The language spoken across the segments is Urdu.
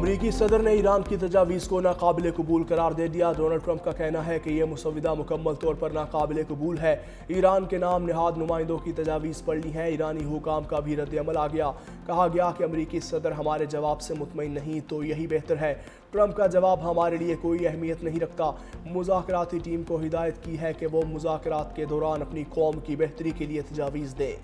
امریکی صدر نے ایران کی تجاویز کو ناقابل قبول قرار دے دیا۔ ڈونلڈ ٹرمپ کا کہنا ہے کہ یہ مسودہ مکمل طور پر ناقابل قبول ہے۔ ایران کے نام نہاد نمائندوں کی تجاویز پڑھی ہیں۔ ایرانی حکام کا بھی رد عمل آ گیا۔ کہا گیا کہ امریکی صدر ہمارے جواب سے مطمئن نہیں تو یہی بہتر ہے۔ ٹرمپ کا جواب ہمارے لیے کوئی اہمیت نہیں رکھتا۔ مذاکراتی ٹیم کو ہدایت کی ہے کہ وہ مذاکرات کے دوران اپنی قوم کی بہتری کے لیے تجاویز دے۔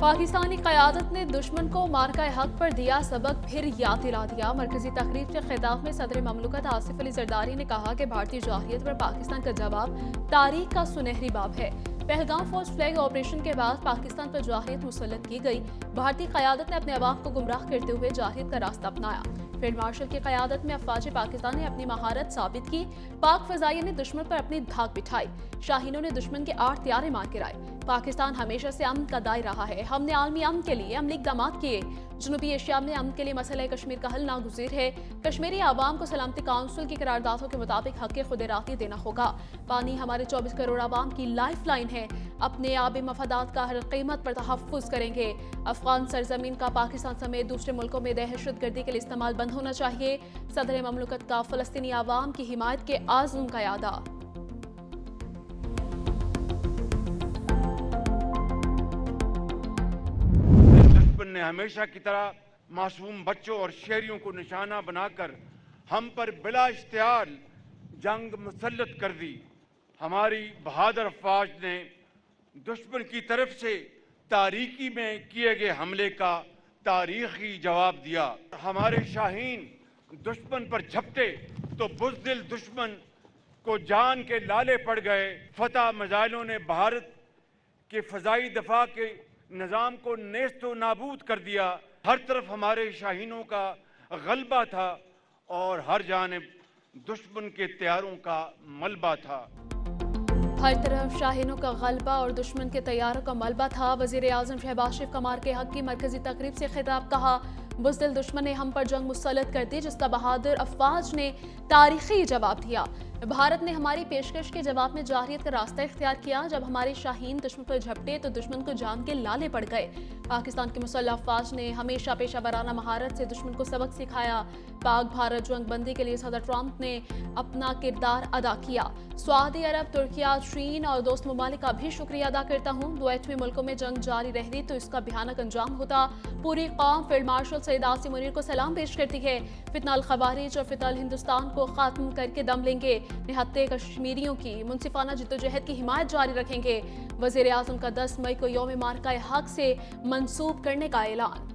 پاکستانی قیادت نے دشمن کو مارکہ حق پر دیا سبق پھر یاد دلا دیا۔ مرکزی تقریب کے خطاب میں صدر مملکت آصف علی زرداری نے کہا کہ بھارتی جارحیت پر پاکستان کا جواب تاریخ کا سنہری باب ہے۔ پہلگام فوج فلیگ آپریشن کے بعد پاکستان پر جارحیت مسلط کی گئی۔ بھارتی قیادت نے اپنے عوام کو گمراہ کرتے ہوئے جارحیت کا راستہ اپنایا۔ فیلڈ مارشل کی قیادت میں افواج پاکستان نے اپنی مہارت ثابت کی۔ پاک فضائیہ نے دشمن پر اپنی دھاک بٹھائی۔ شاہینوں نے دشمن کے 8 طیارے مار گرائے۔ پاکستان ہمیشہ سے امن کا دائی رہا ہے۔ ہم نے عالمی امن کے لیے عملی اقدامات کیے۔ جنوبی ایشیا میں امن کے لیے مسئلہ کشمیر کا حل ناگزیر ہے۔ کشمیری عوام کو سلامتی کونسل کی قراردادوں کے مطابق حق خود ارادی دینا ہوگا۔ پانی ہمارے 24 کروڑ عوام کی لائف لائن ہے۔ اپنے آبی مفادات کا ہر قیمت پر تحفظ کریں گے۔ افغان سرزمین کا پاکستان سمیت دوسرے ملکوں میں دہشت گردی کے لیے استعمال بند ہونا چاہیے۔ صدر مملکت کا فلسطینی عوام کی حمایت کے عزم کا اعادہ۔ دشمن نے ہمیشہ کی طرح معصوم بچوں اور شہریوں کو نشانہ بنا کر ہم پر بلا اشتعال جنگ مسلط کر دی۔ ہماری بہادر افواج نے دشمن کی طرف سے تاریکی میں کیے گئے حملے کا تاریخی جواب دیا۔ ہمارے شاہین دشمن پر جھپٹے تو بزدل دشمن کو جان کے لالے پڑ گئے۔ فتح میزائلوں نے بھارت کے فضائی دفاع کے نظام کو نیست و نابود کر دیا۔ ہر طرف ہمارے شاہینوں کا غلبہ تھا اور ہر جانب دشمن کے طیاروں کا ملبہ تھا۔ ہر طرف شاہینوں کا غلبہ اور دشمن کے طیاروں کا ملبہ تھا۔ وزیر اعظم شہباز شریف کا مارکہ حق کی مرکزی تقریب سے خطاب۔ کہا بزدل دشمن نے ہم پر جنگ مسلط کر دی جس کا بہادر افواج نے تاریخی جواب دیا۔ بھارت نے ہماری پیشکش کے جواب میں جارحیت کا راستہ اختیار کیا۔ جب ہمارے شاہین دشمن پر جھپٹے تو دشمن کو جان کے لالے پڑ گئے۔ پاکستان کی مسلح افواج نے ہمیشہ پیشہ ورانہ مہارت سے دشمن کو سبق سکھایا۔ پاک بھارت جنگ بندی کے لیے صدر ٹرمپ نے اپنا کردار ادا کیا۔ سعودی عرب، ترکیہ، چین اور دوست ممالک کا بھی شکریہ ادا کرتا ہوں۔ دو ایٹمی ملکوں میں جنگ جاری رہتی تو اس کا بھیانک انجام ہوتا۔ پوری قوم فیلڈ مارشل سید عاصم منیر کو سلام پیش کرتی ہے۔ فتنہ الخوارج اور فتنہ الہندوستان کو ختم کر کے دم لیں گے۔ نہتے کشمیریوں کی منصفانہ جدوجہد کی حمایت جاری رکھیں گے۔ وزیر اعظم کا 10 مئی کو یوم مارکہ حق سے منسوب کرنے کا اعلان۔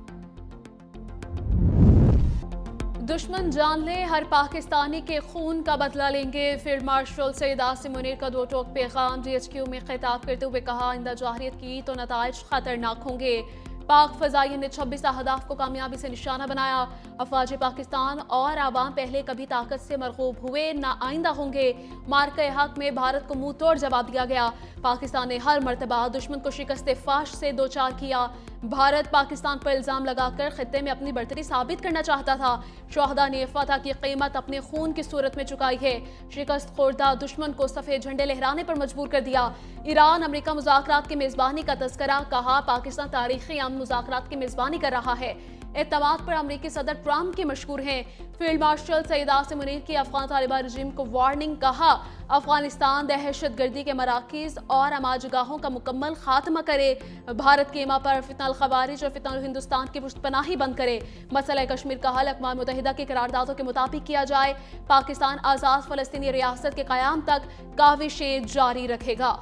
دشمن جان لے ہر پاکستانی کے خون کا بدلہ لیں گے۔ فیلڈ مارشل سید عاصم منیر کا 2 ٹوک پیغام۔ GHQ میں خطاب کرتے ہوئے کہا آئندہ جارحیت کی تو نتائج خطرناک ہوں گے۔ پاک فضائیہ نے 26 اہداف کو کامیابی سے نشانہ بنایا۔ افواج پاکستان اور عوام پہلے کبھی طاقت سے مرغوب ہوئے نہ آئندہ ہوں گے۔ مارکہ حق میں بھارت کو منہ توڑ جواب دیا گیا۔ پاکستان نے ہر مرتبہ دشمن کو شکست فاش سے دوچار کیا۔ بھارت پاکستان پر الزام لگا کر خطے میں اپنی برتری ثابت کرنا چاہتا تھا۔ شہداء نے فتح کی قیمت اپنے خون کی صورت میں چکائی ہے۔ شکست خوردہ دشمن کو سفید جھنڈے لہرانے پر مجبور کر دیا۔ ایران امریکہ مذاکرات کی میزبانی کا تذکرہ۔ کہا پاکستان تاریخی امن مذاکرات کی میزبانی کر رہا ہے۔ اعتماد پر امریکی صدر ٹرمپ کی مشکور ہیں۔ فیلڈ مارشل سید عاصم منیر کی افغان طالبان رجیم کو وارننگ۔ کہا افغانستان دہشت گردی کے مراکز اور اماج گاہوں کا مکمل خاتمہ کرے۔ بھارت کے ایما پر فتنہ الخوارج اور فتنہ الہندوستان کی پشت پناہی بند کرے۔ مسئلہ کشمیر کا حل اقوام متحدہ کی قراردادوں کے مطابق کیا جائے۔ پاکستان آزاد فلسطینی ریاست کے قیام تک کاوشیں جاری رکھے گا۔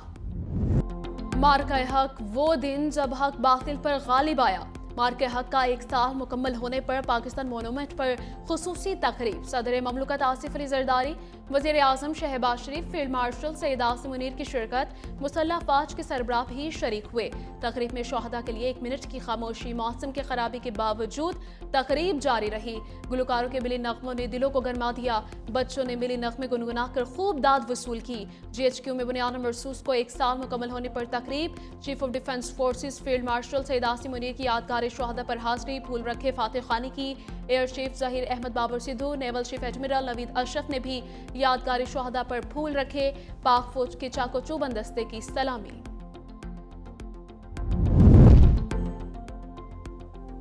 مارکہ حق وہ دن جب حق باطل پر غالب آیا۔ مارکہ حق کا 1 سال مکمل ہونے پر پاکستان مونومنٹ پر خصوصی تقریب۔ صدر مملکت آصف علی زرداری، وزیر اعظم شہباز شریف، فیلڈ مارشل سید عاصم منیر کی شرکت، مسلح افواج کے سربراہ بھی شریک ہوئے۔ تقریب میں شہداء کے لیے 1 منٹ کی خاموشی۔ موسم کی خرابی کے باوجود تقریب جاری رہی۔ گلوکاروں کے ملی نغموں نے دلوں کو گرما دیا۔ بچوں نے ملی نغمے گنگنا کر خوب داد وصول کی۔ GHQ میں بنیاد مرصوص کو 1 سال مکمل ہونے پر تقریب۔ Chief of defence forces field marshal Syed Asim Munir کی یادگار شہداء پر حاضری، پھول رکھے، فاتح خوانی کی۔ Air chief Zaheer Ahmed Babar Sidhu, naval chief admiral Naveed Ashraf نے بھی یادگار شہداء پر پھول رکھے۔ پاک فوج کے چاق و چوبند دستے کی سلامی۔